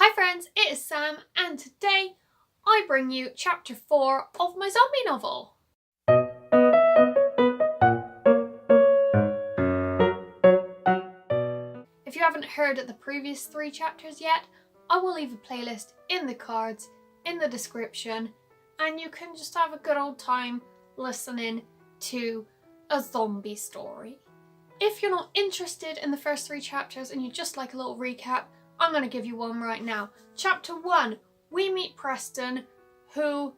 Hi friends, it is Sam and today I bring you chapter 4 of my zombie novel. If you haven't heard the previous 3 chapters yet, I will leave a playlist in the cards, in the description, and you can just have a good old time listening to a zombie story. If you're not interested in the first 3 chapters and you just like a little recap, I'm going to give you one right now. Chapter 1, we meet Preston, who,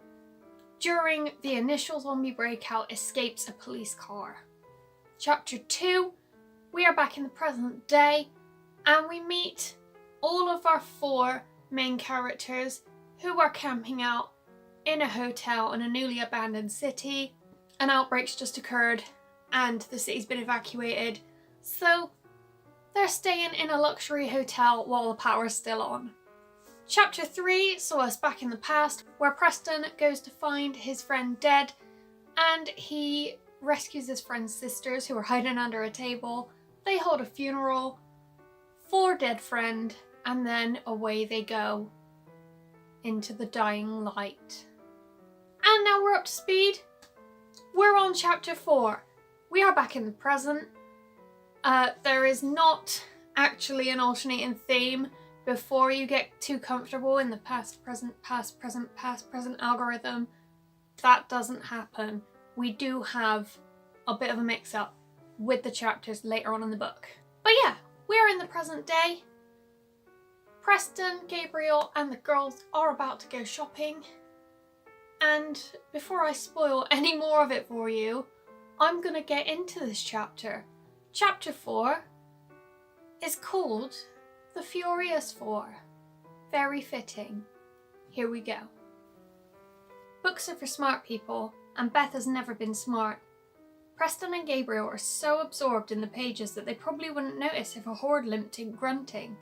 during the initial zombie breakout, escapes a police car. Chapter 2, we are back in the present day, and we meet all of our 4 main characters who are camping out in a hotel in a newly abandoned city. An outbreak's just occurred, and the city's been evacuated, so they're staying in a luxury hotel while the power's still on. Chapter 3 saw us back in the past, where Preston goes to find his friend dead, and he rescues his friend's sisters who are hiding under a table. They hold a funeral for dead friend, and then away they go into the dying light. And now we're up to speed. We're on chapter 4. We are back in the present. There is not actually an alternating theme before you get too comfortable in the past, present, past, present algorithm. That doesn't happen. We do have a bit of a mix-up with the chapters later on in the book. But yeah, we're in the present day. Preston, Gabriel and the girls are about to go shopping. And before I spoil any more of it for you, I'm going to get into this chapter. Chapter 4 is called The Furious 4. Very fitting. Here we go. Books are for smart people, and Beth has never been smart. Preston and Gabriel are so absorbed in the pages that they probably wouldn't notice if a horde limped in grunting.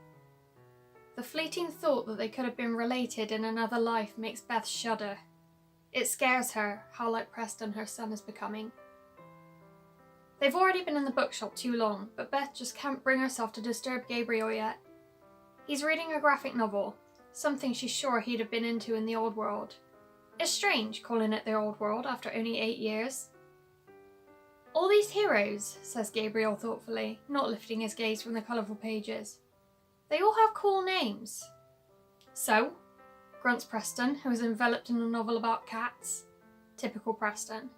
The fleeting thought that they could have been related in another life makes Beth shudder. It scares her how like Preston her son is becoming. They've already been in the bookshop too long, but Beth just can't bring herself to disturb Gabriel yet. He's reading a graphic novel, something she's sure he'd have been into in the old world. It's strange calling it the old world after only 8 years. All these heroes, says Gabriel thoughtfully, not lifting his gaze from the colourful pages. They all have cool names. So, grunts Preston, who is enveloped in a novel about cats. Typical Preston.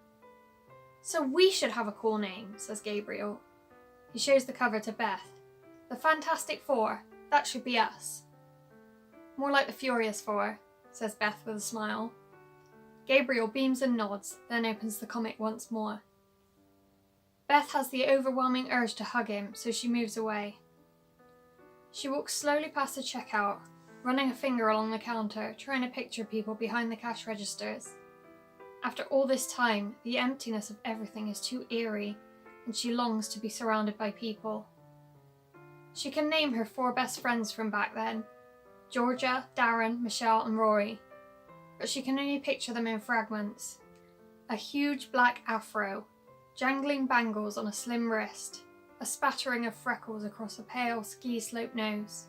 So we should have a cool name, says Gabriel. He shows the cover to Beth. The Fantastic Four, that should be us. More like the Furious Four, says Beth with a smile. Gabriel beams and nods, then opens the comic once more. Beth has the overwhelming urge to hug him, so she moves away. She walks slowly past the checkout, running a finger along the counter, trying to picture people behind the cash registers. After all this time, the emptiness of everything is too eerie, and she longs to be surrounded by people. She can name her 4 best friends from back then, Georgia, Darren, Michelle and Rory, but she can only picture them in fragments. A huge black afro, jangling bangles on a slim wrist, a spattering of freckles across a pale ski-slope nose.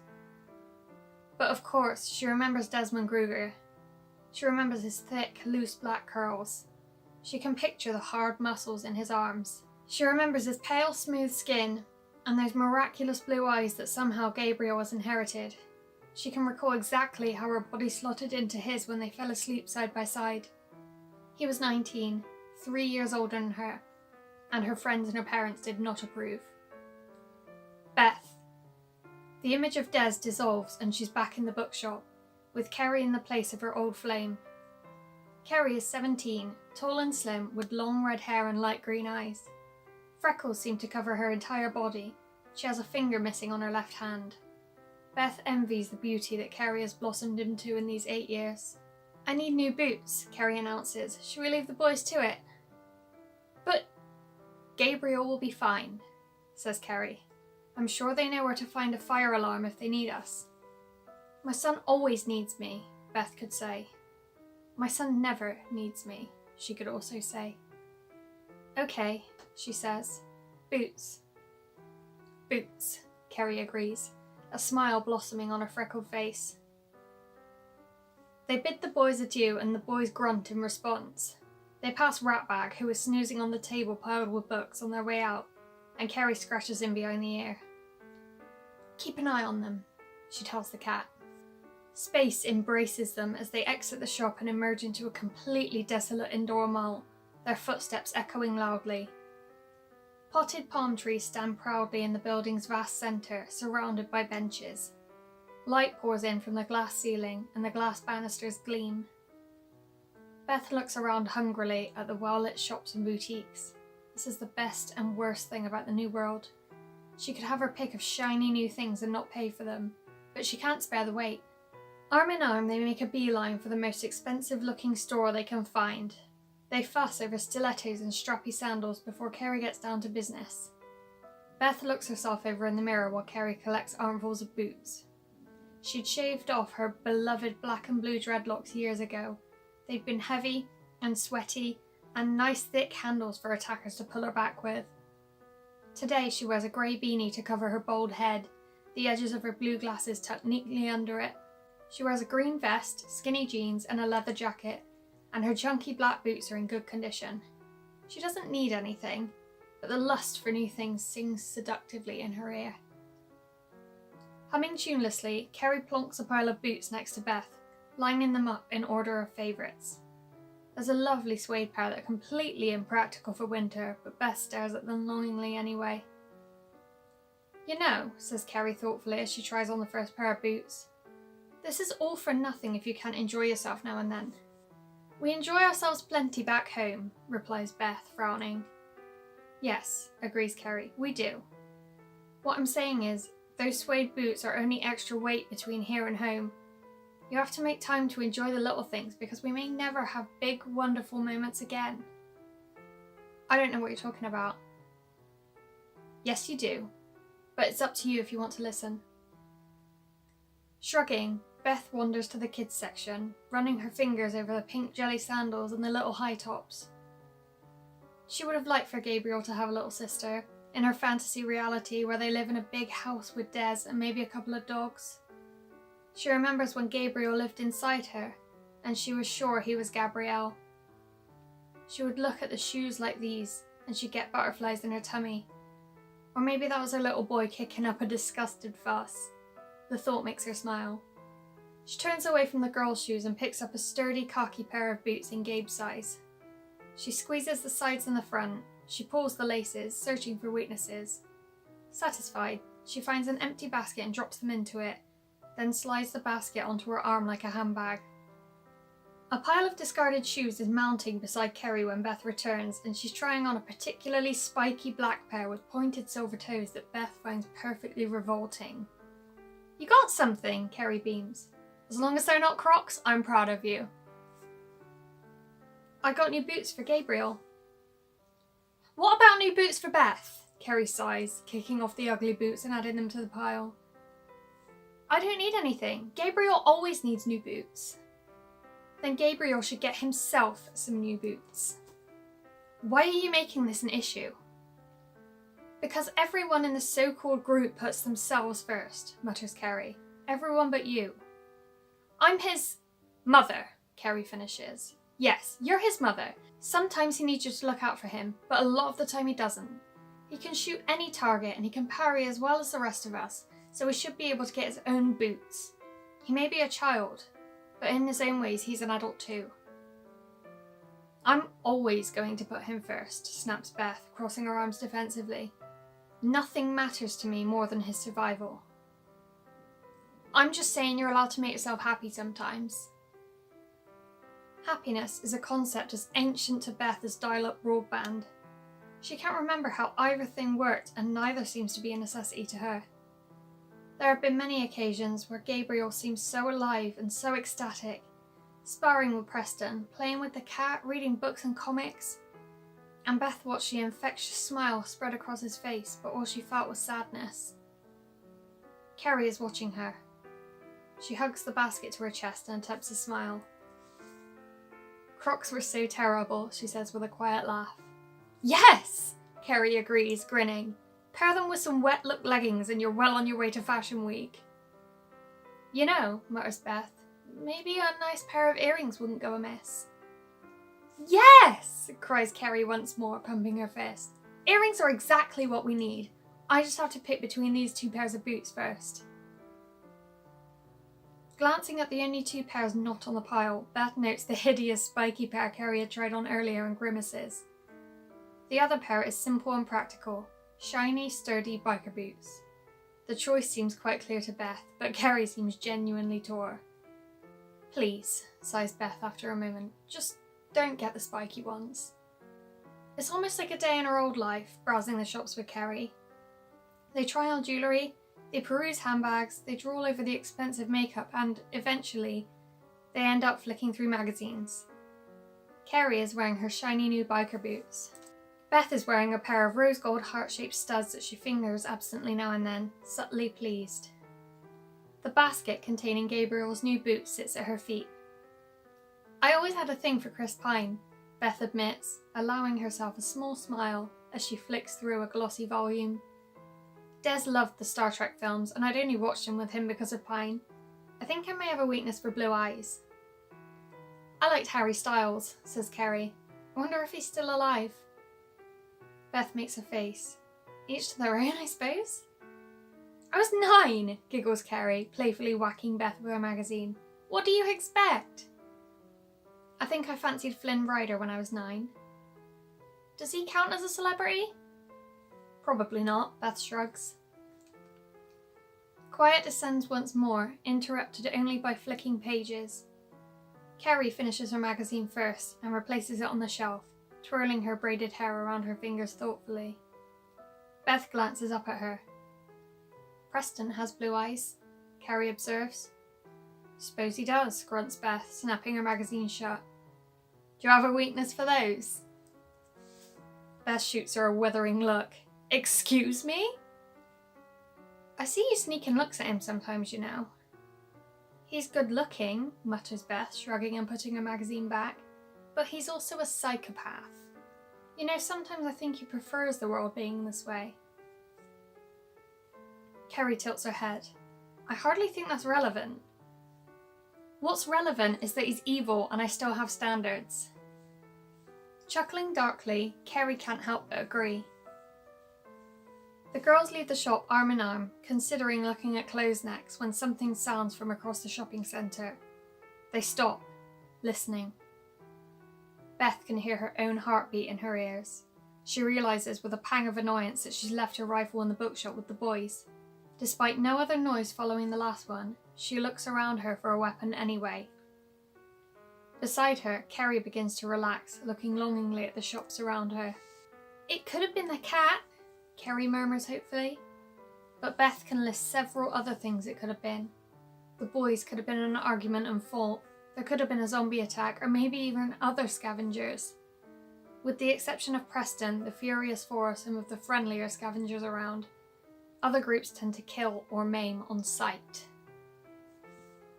But of course, she remembers Desmond Kruger. She remembers his thick, loose black curls. She can picture the hard muscles in his arms. She remembers his pale, smooth skin and those miraculous blue eyes that somehow Gabriel has inherited. She can recall exactly how her body slotted into his when they fell asleep side by side. He was 19, 3 years older than her, and her friends and her parents did not approve. Beth. The image of Des dissolves and she's back in the bookshop, with Kerry in the place of her old flame. Kerry is 17, tall and slim, with long red hair and light green eyes. Freckles seem to cover her entire body. She has a finger missing on her left hand. Beth envies the beauty that Kerry has blossomed into in these 8 years. I need new boots, Kerry announces. Should we leave the boys to it? But Gabriel will be fine, says Kerry. I'm sure they know where to find a fire alarm if they need us. My son always needs me, Beth could say. My son never needs me, she could also say. Okay, she says. Boots. Boots, Kerry agrees, a smile blossoming on her freckled face. They bid the boys adieu and the boys grunt in response. They pass Ratbag, who is snoozing on the table piled with books, on their way out, and Carrie scratches him behind the ear. "Keep an eye on them," she tells the cat. Space embraces them as they exit the shop and emerge into a completely desolate indoor mall, their footsteps echoing loudly. Potted palm trees stand proudly in the building's vast centre, surrounded by benches. Light pours in from the glass ceiling, and the glass banisters gleam. Beth looks around hungrily at the well-lit shops and boutiques. This is the best and worst thing about the new world. She could have her pick of shiny new things and not pay for them, but she can't spare the wait. Arm in arm, they make a beeline for the most expensive-looking store they can find. They fuss over stilettos and strappy sandals before Carrie gets down to business. Beth looks herself over in the mirror while Carrie collects armfuls of boots. She'd shaved off her beloved black and blue dreadlocks years ago. They'd been heavy and sweaty, and nice thick handles for attackers to pull her back with. Today she wears a grey beanie to cover her bald head, the edges of her blue glasses tucked neatly under it. She wears a green vest, skinny jeans, and a leather jacket, and her chunky black boots are in good condition. She doesn't need anything, but the lust for new things sings seductively in her ear. Humming tunelessly, Carrie plonks a pile of boots next to Beth, lining them up in order of favourites. There's a lovely suede pair that are completely impractical for winter, but Beth stares at them longingly anyway. "You know," says Carrie thoughtfully as she tries on the first pair of boots, "this is all for nothing if you can't enjoy yourself now and then." "We enjoy ourselves plenty back home," replies Beth, frowning. "Yes," agrees Carrie, "we do. What I'm saying is, those suede boots are only extra weight between here and home. You have to make time to enjoy the little things because we may never have big, wonderful moments again." "I don't know what you're talking about." "Yes, you do. But it's up to you if you want to listen." Shrugging, Beth wanders to the kids section, running her fingers over the pink jelly sandals and the little high tops. She would have liked for Gabriel to have a little sister, in her fantasy reality where they live in a big house with Des and maybe a couple of dogs. She remembers when Gabriel lived inside her, and she was sure he was Gabrielle. She would look at the shoes like these, and she'd get butterflies in her tummy. Or maybe that was her little boy kicking up a disgusted fuss. The thought makes her smile. She turns away from the girl's shoes and picks up a sturdy khaki pair of boots in Gabe's size. She squeezes the sides and the front. She pulls the laces, searching for weaknesses. Satisfied, she finds an empty basket and drops them into it, then slides the basket onto her arm like a handbag. A pile of discarded shoes is mounting beside Carrie when Beth returns, and she's trying on a particularly spiky black pair with pointed silver toes that Beth finds perfectly revolting. "You got something," Carrie beams. "As long as they're not Crocs, I'm proud of you." "I got new boots for Gabriel." "What about new boots for Beth?" Carrie sighs, kicking off the ugly boots and adding them to the pile. "I don't need anything. Gabriel always needs new boots." "Then Gabriel should get himself some new boots." "Why are you making this an issue?" "Because everyone in the so-called group puts themselves first," mutters Carrie. "Everyone but you." "I'm his mother," Carrie finishes. "Yes, you're his mother. Sometimes he needs you to look out for him, but a lot of the time he doesn't. He can shoot any target and he can parry as well as the rest of us, so he should be able to get his own boots. He may be a child, but in his own ways he's an adult too." "I'm always going to put him first," snaps Beth, crossing her arms defensively. "Nothing matters to me more than his survival." "I'm just saying you're allowed to make yourself happy sometimes." Happiness is a concept as ancient to Beth as dial-up broadband. She can't remember how either thing worked, and neither seems to be a necessity to her. There have been many occasions where Gabriel seems so alive and so ecstatic, sparring with Preston, playing with the cat, reading books and comics, and Beth watched the infectious smile spread across his face, but all she felt was sadness. Carrie is watching her. She hugs the basket to her chest and attempts a smile. "Crocs were so terrible," she says with a quiet laugh. "Yes!" Carrie agrees, grinning. "Pair them with some wet-look leggings and you're well on your way to Fashion Week." "You know," mutters Beth, maybe a nice pair of earrings wouldn't go amiss. Yes! Cries Kerry once more, pumping her fist. Earrings are exactly what we need. I just have to pick between these 2 pairs of boots first. Glancing at the only 2 pairs not on the pile, Beth notes the hideous spiky pair Kerry had tried on earlier and grimaces. The other pair is simple and practical, shiny, sturdy biker boots. The choice seems quite clear to Beth, but Kerry seems genuinely tore. Please, sighs Beth after a moment, just don't get the spiky ones. It's almost like a day in her old life, browsing the shops with Kerry. They try on jewellery, they peruse handbags, they drool over the expensive makeup, and, eventually, they end up flicking through magazines. Kerry is wearing her shiny new biker boots. Beth is wearing a pair of rose gold heart-shaped studs that she fingers absently now and then, subtly pleased. The basket containing Gabriel's new boots sits at her feet. I always had a thing for Chris Pine, Beth admits, allowing herself a small smile as she flicks through a glossy volume. Des loved the Star Trek films, and I'd only watched them with him because of Pine. I think I may have a weakness for blue eyes. I liked Harry Styles, says Kerry. I wonder if he's still alive. Beth makes a face. Each to their own, I suppose? I was 9, giggles Kerry, playfully whacking Beth with her magazine. What do you expect? I think I fancied Flynn Rider when I was 9. Does he count as a celebrity? Probably not, Beth shrugs. Quiet descends once more, interrupted only by flicking pages. Kerry finishes her magazine first and replaces it on the shelf, twirling her braided hair around her fingers thoughtfully. Beth glances up at her. Preston has blue eyes, Kerry observes. Suppose he does, grunts Beth, snapping her magazine shut. Do you have a weakness for those? Beth shoots her a withering look. Excuse me? I see you sneaking looks at him sometimes, you know. He's good looking, mutters Beth, shrugging and putting her magazine back. But he's also a psychopath. You know, sometimes I think he prefers the world being this way. Kerry tilts her head. I hardly think that's relevant. What's relevant is that he's evil and I still have standards. Chuckling darkly, Kerry can't help but agree. The girls leave the shop arm in arm, considering looking at clothes next when something sounds from across the shopping centre. They stop, listening. Beth can hear her own heartbeat in her ears. She realises with a pang of annoyance that she's left her rifle in the bookshop with the boys. Despite no other noise following the last one, she looks around her for a weapon anyway. Beside her, Kerry begins to relax, looking longingly at the shops around her. It could have been the cat, Kerry murmurs hopefully. But Beth can list several other things it could have been. The boys could have been in an argument and fought. There could have been a zombie attack, or maybe even other scavengers. With the exception of Preston, the furious four are some of the friendlier scavengers around. Other groups tend to kill or maim on sight.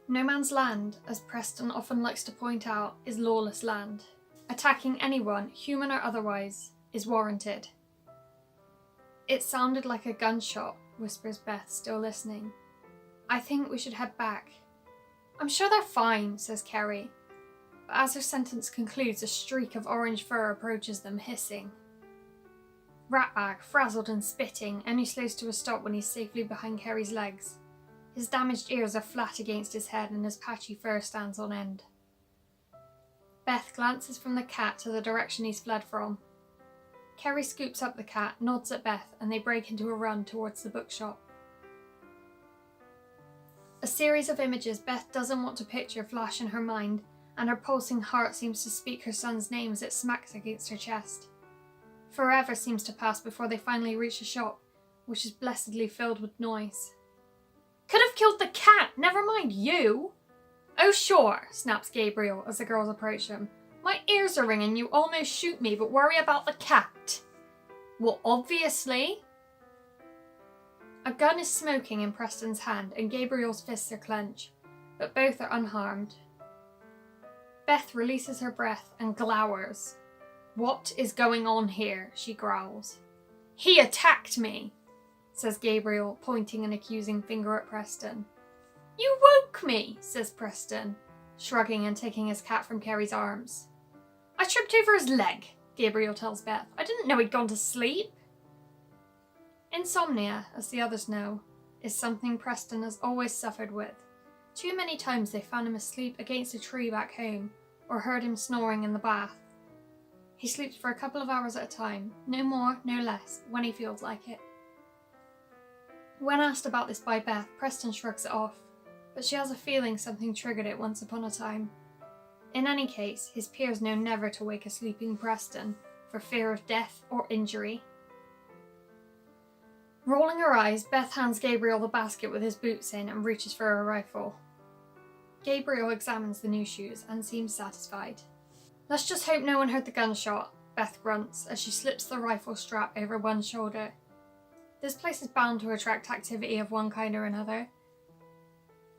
No Man's Land, as Preston often likes to point out, is lawless land. Attacking anyone, human or otherwise, is warranted. It sounded like a gunshot, whispers Beth, still listening. I think we should head back. I'm sure they're fine, says Kerry. But as her sentence concludes, a streak of orange fur approaches them, hissing. Ratbag, frazzled and spitting, only slows to a stop when he's safely behind Kerry's legs. His damaged ears are flat against his head and his patchy fur stands on end. Beth glances from the cat to the direction he's fled from. Kerry scoops up the cat, nods at Beth, and they break into a run towards the bookshop. A series of images Beth doesn't want to picture flash in her mind, and her pulsing heart seems to speak her son's name as it smacks against her chest. Forever seems to pass before they finally reach the shop, which is blessedly filled with noise. Could have killed the cat, never mind you! Oh sure, snaps Gabriel as the girls approach him. My ears are ringing, you almost shoot me, but worry about the cat. Well, obviously. A gun is smoking in Preston's hand and Gabriel's fists are clenched, but both are unharmed. Beth releases her breath and glowers. What is going on here? She growls. He attacked me, says Gabriel, pointing an accusing finger at Preston. You woke me, says Preston, shrugging and taking his cat from Kerry's arms. I tripped over his leg, Gabriel tells Beth. I didn't know he'd gone to sleep. Insomnia, as the others know, is something Preston has always suffered with. Too many times they found him asleep against a tree back home, or heard him snoring in the bath. He sleeps for a couple of hours at a time, no more, no less, when he feels like it. When asked about this by Beth, Preston shrugs it off, but she has a feeling something triggered it once upon a time. In any case, his peers know never to wake a sleeping Preston, for fear of death or injury. Rolling her eyes, Beth hands Gabriel the basket with his boots in and reaches for her rifle. Gabriel examines the new shoes and seems satisfied. Let's just hope no one heard the gunshot, Beth grunts as she slips the rifle strap over one shoulder. This place is bound to attract activity of one kind or another.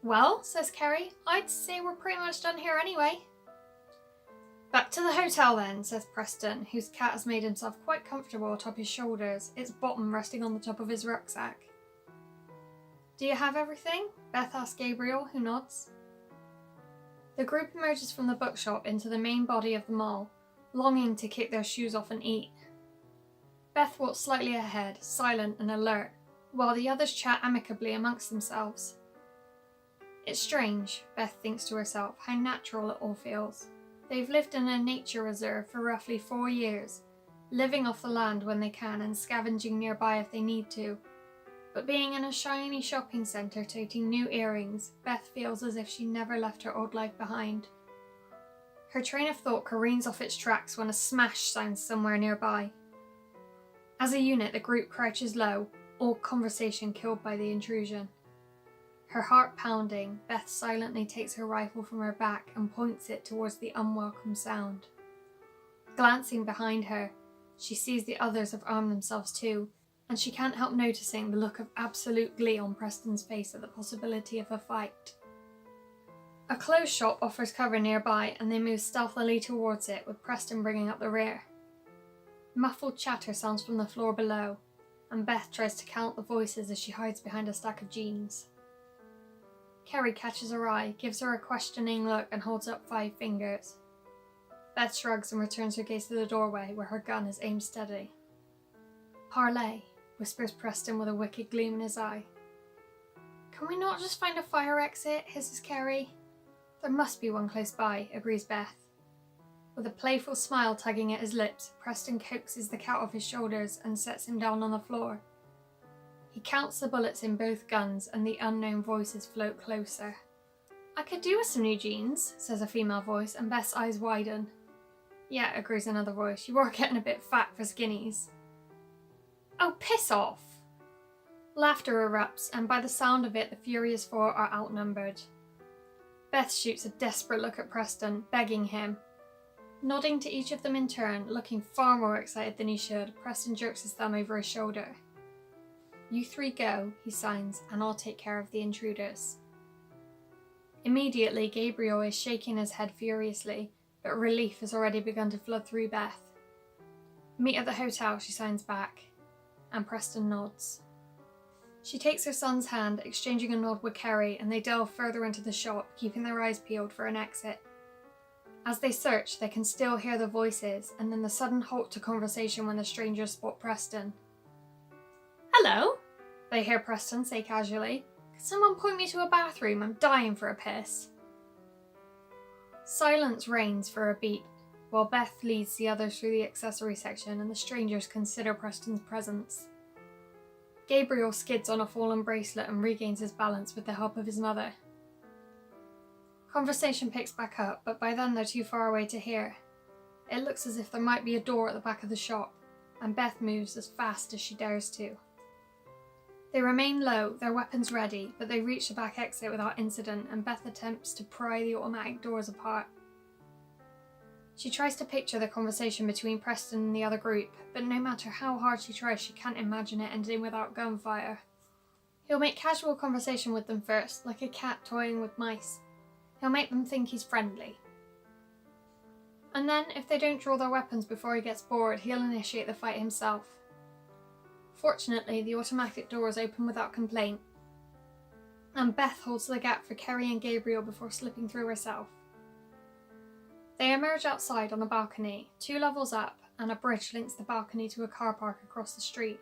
Well, says Kerry, I'd say we're pretty much done here anyway. Back to the hotel then, says Preston, whose cat has made himself quite comfortable atop his shoulders, its bottom resting on the top of his rucksack. Do you have everything? Beth asks Gabriel, who nods. The group emerges from the bookshop into the main body of the mall, longing to kick their shoes off and eat. Beth walks slightly ahead, silent and alert, while the others chat amicably amongst themselves. It's strange, Beth thinks to herself, how natural it all feels. They've lived in a nature reserve for roughly 4 years, living off the land when they can and scavenging nearby if they need to. But being in a shiny shopping centre toting new earrings, Beth feels as if she never left her old life behind. Her train of thought careens off its tracks when a smash sounds somewhere nearby. As a unit, the group crouches low, all conversation killed by the intrusion. Her heart pounding, Beth silently takes her rifle from her back and points it towards the unwelcome sound. Glancing behind her, she sees the others have armed themselves too, and she can't help noticing the look of absolute glee on Preston's face at the possibility of a fight. A clothes shop offers cover nearby, and they move stealthily towards it, with Preston bringing up the rear. Muffled chatter sounds from the floor below, and Beth tries to count the voices as she hides behind a stack of jeans. Kerry catches her eye, gives her a questioning look, and holds up 5 fingers. Beth shrugs and returns her gaze to the doorway, where her gun is aimed steady. Parley, whispers Preston with a wicked gleam in his eye. Can we not just find a fire exit? Hisses Kerry. There must be one close by, agrees Beth. With a playful smile tugging at his lips, Preston coaxes the cat off his shoulders and sets him down on the floor. He counts the bullets in both guns and the unknown voices float closer. I could do with some new jeans, says a female voice, and Beth's eyes widen. Yeah, agrees another voice, you are getting a bit fat for skinnies. Oh, piss off! Laughter erupts, and by the sound of it, the Furious Four are outnumbered. Beth shoots a desperate look at Preston, begging him. Nodding to each of them in turn, looking far more excited than he should, Preston jerks his thumb over his shoulder. You 3 go, he signs, and I'll take care of the intruders. Immediately, Gabriel is shaking his head furiously, but relief has already begun to flood through Beth. Meet at the hotel, she signs back, and Preston nods. She takes her son's hand, exchanging a nod with Kerry, and they delve further into the shop, keeping their eyes peeled for an exit. As they search, they can still hear the voices, and then the sudden halt to conversation when the strangers spot Preston. Hello, they hear Preston say casually. Could someone point me to a bathroom? I'm dying for a piss. Silence reigns for a beat, while Beth leads the others through the accessory section and the strangers consider Preston's presence. Gabriel skids on a fallen bracelet and regains his balance with the help of his mother. Conversation picks back up, but by then they're too far away to hear. It looks as if there might be a door at the back of the shop, and Beth moves as fast as she dares to. They remain low, their weapons ready, but they reach the back exit without incident, and Beth attempts to pry the automatic doors apart. She tries to picture the conversation between Preston and the other group, but no matter how hard she tries, she can't imagine it ending without gunfire. He'll make casual conversation with them first, like a cat toying with mice. He'll make them think he's friendly. And then, if they don't draw their weapons before he gets bored, he'll initiate the fight himself. Fortunately, the automatic doors open without complaint. and Beth holds the gap for Kerry and Gabriel before slipping through herself. They emerge outside on a balcony, 2 levels up, and a bridge links the balcony to a car park across the street.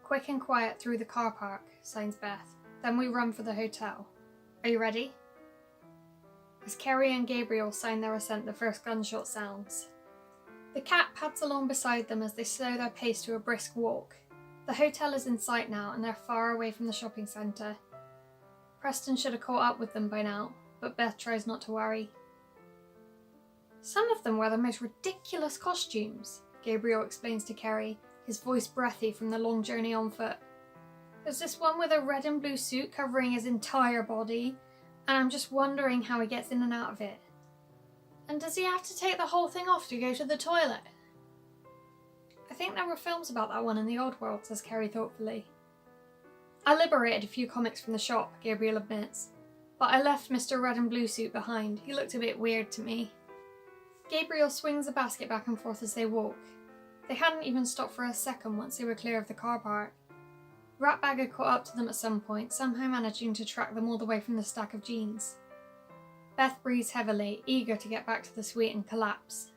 "Quick and quiet through the car park," signs Beth. "Then we run for the hotel. Are you ready?" As Kerry and Gabriel sign their assent, the first gunshot sounds. The cat pads along beside them as they slow their pace to a brisk walk. The hotel is in sight now, and they're far away from the shopping centre. Preston should have caught up with them by now, but Beth tries not to worry. "Some of them wear the most ridiculous costumes," Gabriel explains to Kerry, his voice breathy from the long journey on foot. "There's this one with a red and blue suit covering his entire body, and I'm just wondering how he gets in and out of it. And does he have to take the whole thing off to go to the toilet?" "I think there were films about that one in the old world," says Kerry thoughtfully. "I liberated a few comics from the shop," Gabriel admits, "but I left Mr. Red and Blue Suit behind. He looked a bit weird to me." Gabriel swings the basket back and forth as they walk. They hadn't even stopped for a second once they were clear of the car park. Ratbag had caught up to them at some point, somehow managing to track them all the way from the stack of jeans. Beth breathes heavily, eager to get back to the suite and collapse.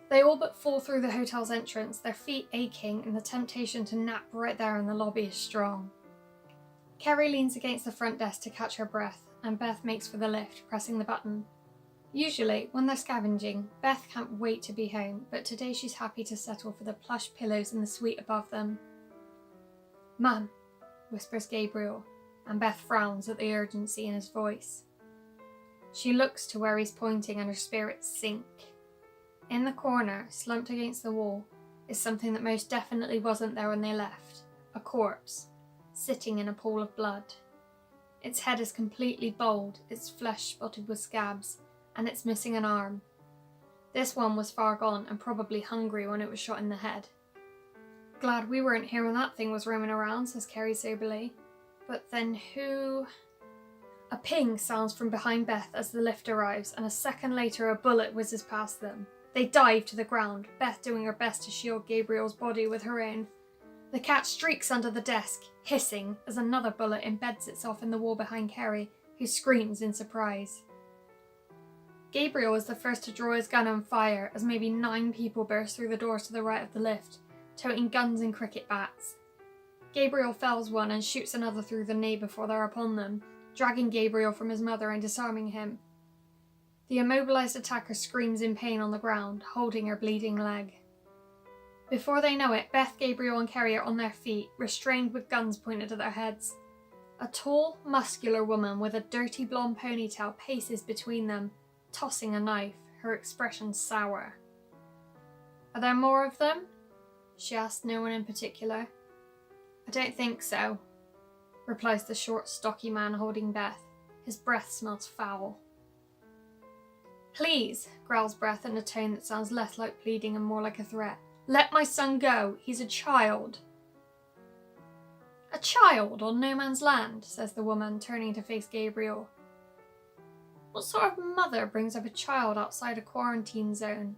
They all but fall through the hotel's entrance, their feet aching, and the temptation to nap right there in the lobby is strong. Kerry leans against the front desk to catch her breath, and Beth makes for the lift, pressing the button. Usually, when they're scavenging, Beth can't wait to be home, but today she's happy to settle for the plush pillows in the suite above them. "Mum," whispers Gabriel, and Beth frowns at the urgency in his voice. She looks to where he's pointing and her spirits sink. In the corner, slumped against the wall, is something that most definitely wasn't there when they left. A corpse, sitting in a pool of blood. Its head is completely bald, its flesh spotted with scabs, and it's missing an arm. This one was far gone and probably hungry when it was shot in the head. "Glad we weren't here when that thing was roaming around," says Kerry soberly. "But then who—" A ping sounds from behind Beth as the lift arrives, and a second later a bullet whizzes past them. They dive to the ground, Beth doing her best to shield Gabriel's body with her own. The cat streaks under the desk, hissing, as another bullet embeds itself in the wall behind Kerry, who screams in surprise. Gabriel is the first to draw his gun and fire as maybe 9 people burst through the doors to the right of the lift, toting guns and cricket bats. Gabriel fells one and shoots another through the knee before they're upon them, dragging Gabriel from his mother and disarming him. The immobilised attacker screams in pain on the ground, holding her bleeding leg. Before they know it, Beth, Gabriel and Kerry are on their feet, restrained with guns pointed at their heads. A tall, muscular woman with a dirty blonde ponytail paces between them, tossing a knife, her expression sour. "Are there more of them?" she asks no one in particular. "I don't think so," replies the short, stocky man holding Beth. His breath smells foul. "Please," growls Beth in a tone that sounds less like pleading and more like a threat. "Let my son go. He's a child." "A child on no man's land," says the woman, turning to face Gabriel. "What sort of mother brings up a child outside a quarantine zone?"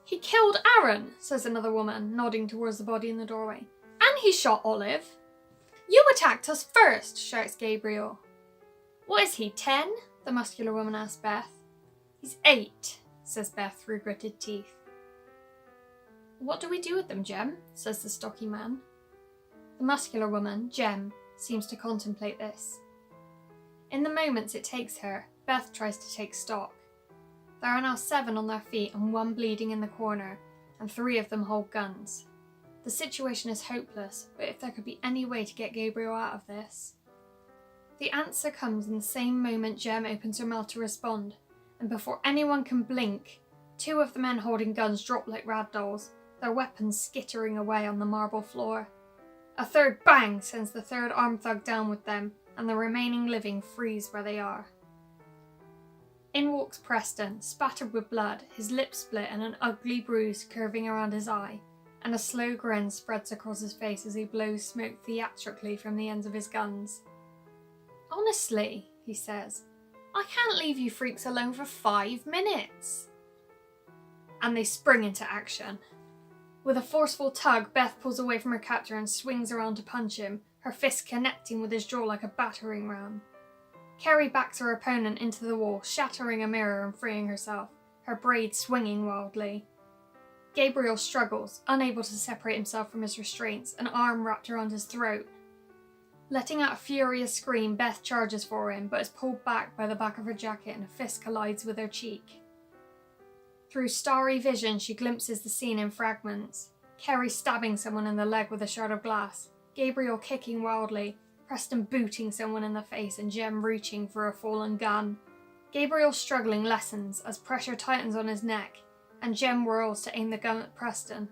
"He killed Aaron," says another woman, nodding towards the body in the doorway. "And he shot Olive." "You attacked us first," shouts Gabriel. "What is he, 10? the muscular woman asks Beth. "He's 8, says Beth through gritted teeth. "What do we do with them, Jem?" says the stocky man. The muscular woman, Jem, seems to contemplate this. In the moments it takes her, Beth tries to take stock. There are now 7 on their feet and 1 bleeding in the corner, and 3 of them hold guns. The situation is hopeless, but if there could be any way to get Gabriel out of this. The answer comes in the same moment Jem opens her mouth to respond, and before anyone can blink, 2 of the men holding guns drop like ragdolls, their weapons skittering away on the marble floor. A third bang sends the 3rd armed thug down with them, and the remaining living freeze where they are. In walks Preston, spattered with blood, his lip split and an ugly bruise curving around his eye, and a slow grin spreads across his face as he blows smoke theatrically from the ends of his guns. "Honestly," he says, "I can't leave you freaks alone for 5 minutes." And they spring into action. With a forceful tug, Beth pulls away from her captor and swings around to punch him, her fist connecting with his jaw like a battering ram. Kerry backs her opponent into the wall, shattering a mirror and freeing herself, her braids swinging wildly. Gabriel struggles, unable to separate himself from his restraints, an arm wrapped around his throat. Letting out a furious scream, Beth charges for him, but is pulled back by the back of her jacket and a fist collides with her cheek. Through starry vision, she glimpses the scene in fragments. Kerry stabbing someone in the leg with a shard of glass, Gabriel kicking wildly, Preston booting someone in the face, and Jem reaching for a fallen gun. Gabriel's struggling lessens as pressure tightens on his neck, and Jem whirls to aim the gun at Preston.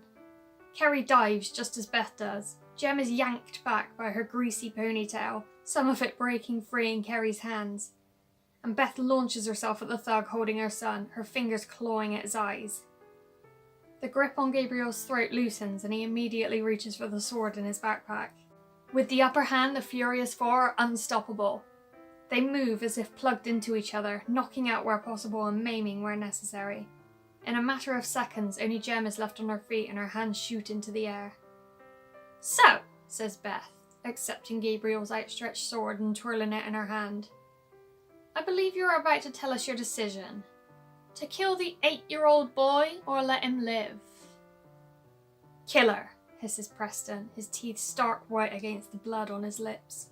Kerry dives just as Beth does. Jem is yanked back by her greasy ponytail, some of it breaking free in Kerry's hands, and Beth launches herself at the thug holding her son, her fingers clawing at his eyes. The grip on Gabriel's throat loosens and he immediately reaches for the sword in his backpack. With the upper hand, the furious four are unstoppable. They move as if plugged into each other, knocking out where possible and maiming where necessary. In a matter of seconds, only Jem is left on her feet and her hands shoot into the air. "So," says Beth, accepting Gabriel's outstretched sword and twirling it in her hand, "I believe you are about to tell us your decision. To kill the 8-year-old boy or let him live?" "Kill her," hisses Preston, his teeth stark white against the blood on his lips.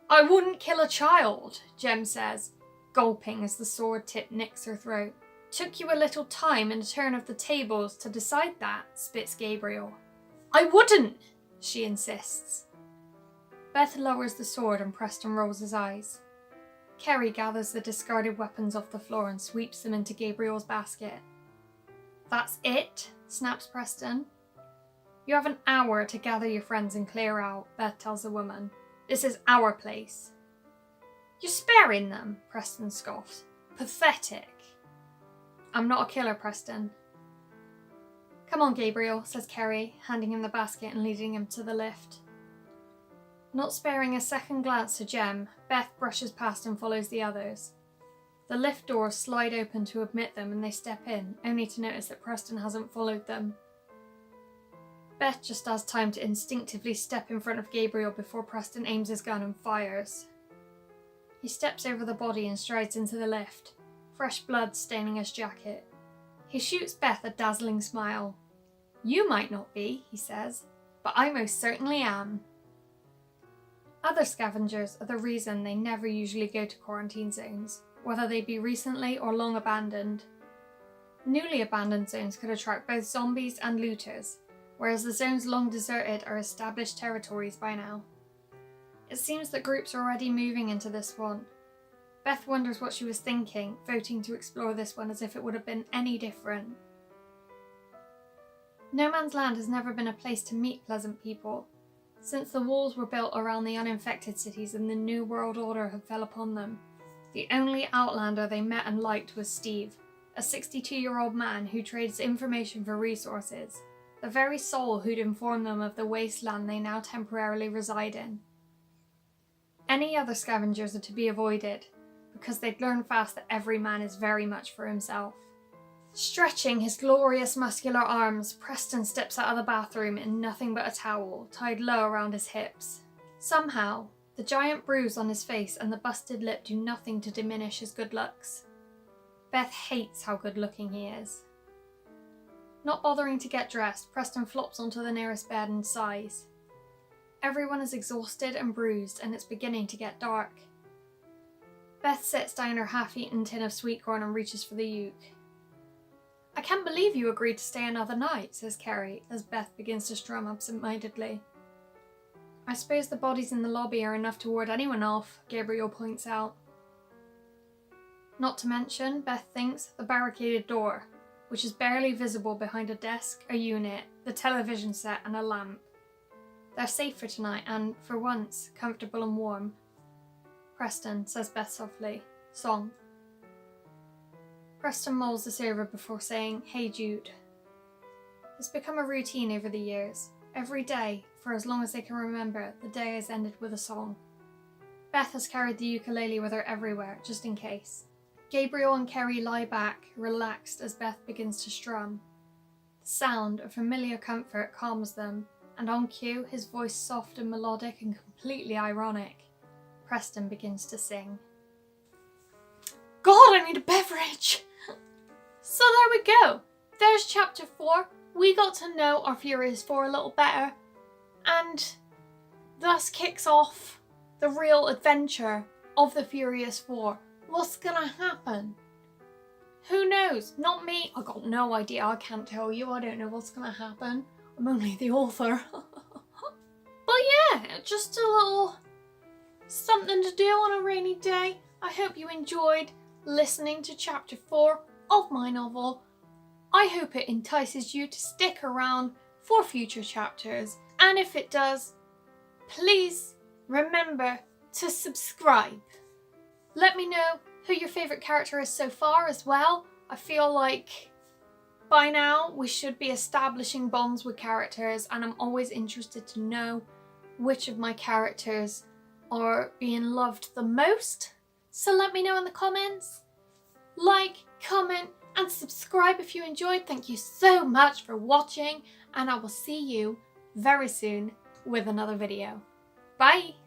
"I wouldn't kill a child," Jem says, gulping as the sword tip nicks her throat. "Took you a little time and a turn of the tables to decide that," spits Gabriel. "I wouldn't," she insists. Beth lowers the sword and Preston rolls his eyes. Kerry gathers the discarded weapons off the floor and sweeps them into Gabriel's basket. "That's it?" snaps Preston. "You have an hour to gather your friends and clear out," Beth tells the woman. "This is our place." "You're sparing them," Preston scoffs. "Pathetic." "I'm not a killer, Preston." "Come on, Gabriel," says Kerry, handing him the basket and leading him to the lift. Not sparing a second glance to Jem, Beth brushes past and follows the others. The lift doors slide open to admit them and they step in, only to notice that Preston hasn't followed them. Beth just has time to instinctively step in front of Gabriel before Preston aims his gun and fires. He steps over the body and strides into the lift, fresh blood staining his jacket. He shoots Beth a dazzling smile. "You might not be," he says, "but I most certainly am." Other scavengers are the reason they never usually go to quarantine zones, whether they be recently or long abandoned. Newly abandoned zones could attract both zombies and looters, whereas the zones long deserted are established territories by now. It seems that groups are already moving into this one. Beth wonders what she was thinking, voting to explore this one as if it would have been any different. No Man's Land has never been a place to meet pleasant people. Since the walls were built around the uninfected cities and the New World Order had fell upon them, the only outlander they met and liked was Steve, a 62-year-old man who trades information for resources, the very soul who'd informed them of the wasteland they now temporarily reside in. Any other scavengers are to be avoided, because they'd learn fast that every man is very much for himself. Stretching his glorious muscular arms, Preston steps out of the bathroom in nothing but a towel, tied low around his hips. Somehow, the giant bruise on his face and the busted lip do nothing to diminish his good looks. Beth hates how good looking he is. Not bothering to get dressed, Preston flops onto the nearest bed and sighs. Everyone is exhausted and bruised, and it's beginning to get dark. Beth sets down her half-eaten tin of sweet corn and reaches for the uke. "I can't believe you agreed to stay another night," says Kerry, as Beth begins to strum absent-mindedly. "I suppose the bodies in the lobby are enough to ward anyone off," Gabriel points out. Not to mention, Beth thinks, the barricaded door, which is barely visible behind a desk, a unit, the television set and a lamp. They're safe for tonight and, for once, comfortable and warm. "Preston," says Beth softly. "Song." Preston mulls this over before saying, "Hey Jude." It's become a routine over the years. Every day, for as long as they can remember, the day has ended with a song. Beth has carried the ukulele with her everywhere, just in case. Gabriel and Kerry lie back, relaxed as Beth begins to strum. The sound of familiar comfort calms them, and on cue, his voice soft and melodic and completely ironic, Preston begins to sing. God, I need a beverage! So there we go. There's chapter 4. We got to know our Furious 4 a little better, and thus kicks off the real adventure of the Furious 4. What's gonna happen? Who knows? Not me. I got no idea. I can't tell you. I don't know what's gonna happen. I'm only the author. But yeah, just a little something to do on a rainy day. I hope you enjoyed listening to chapter 4 of my novel. I hope it entices you to stick around for future chapters. And if it does, please remember to subscribe. Let me know who your favourite character is so far as well. I feel like by now we should be establishing bonds with characters, and I'm always interested to know which of my characters are being loved the most. So let me know in the comments. Like, comment and subscribe if you enjoyed. Thank you so much for watching, and I will see you very soon with another video. Bye!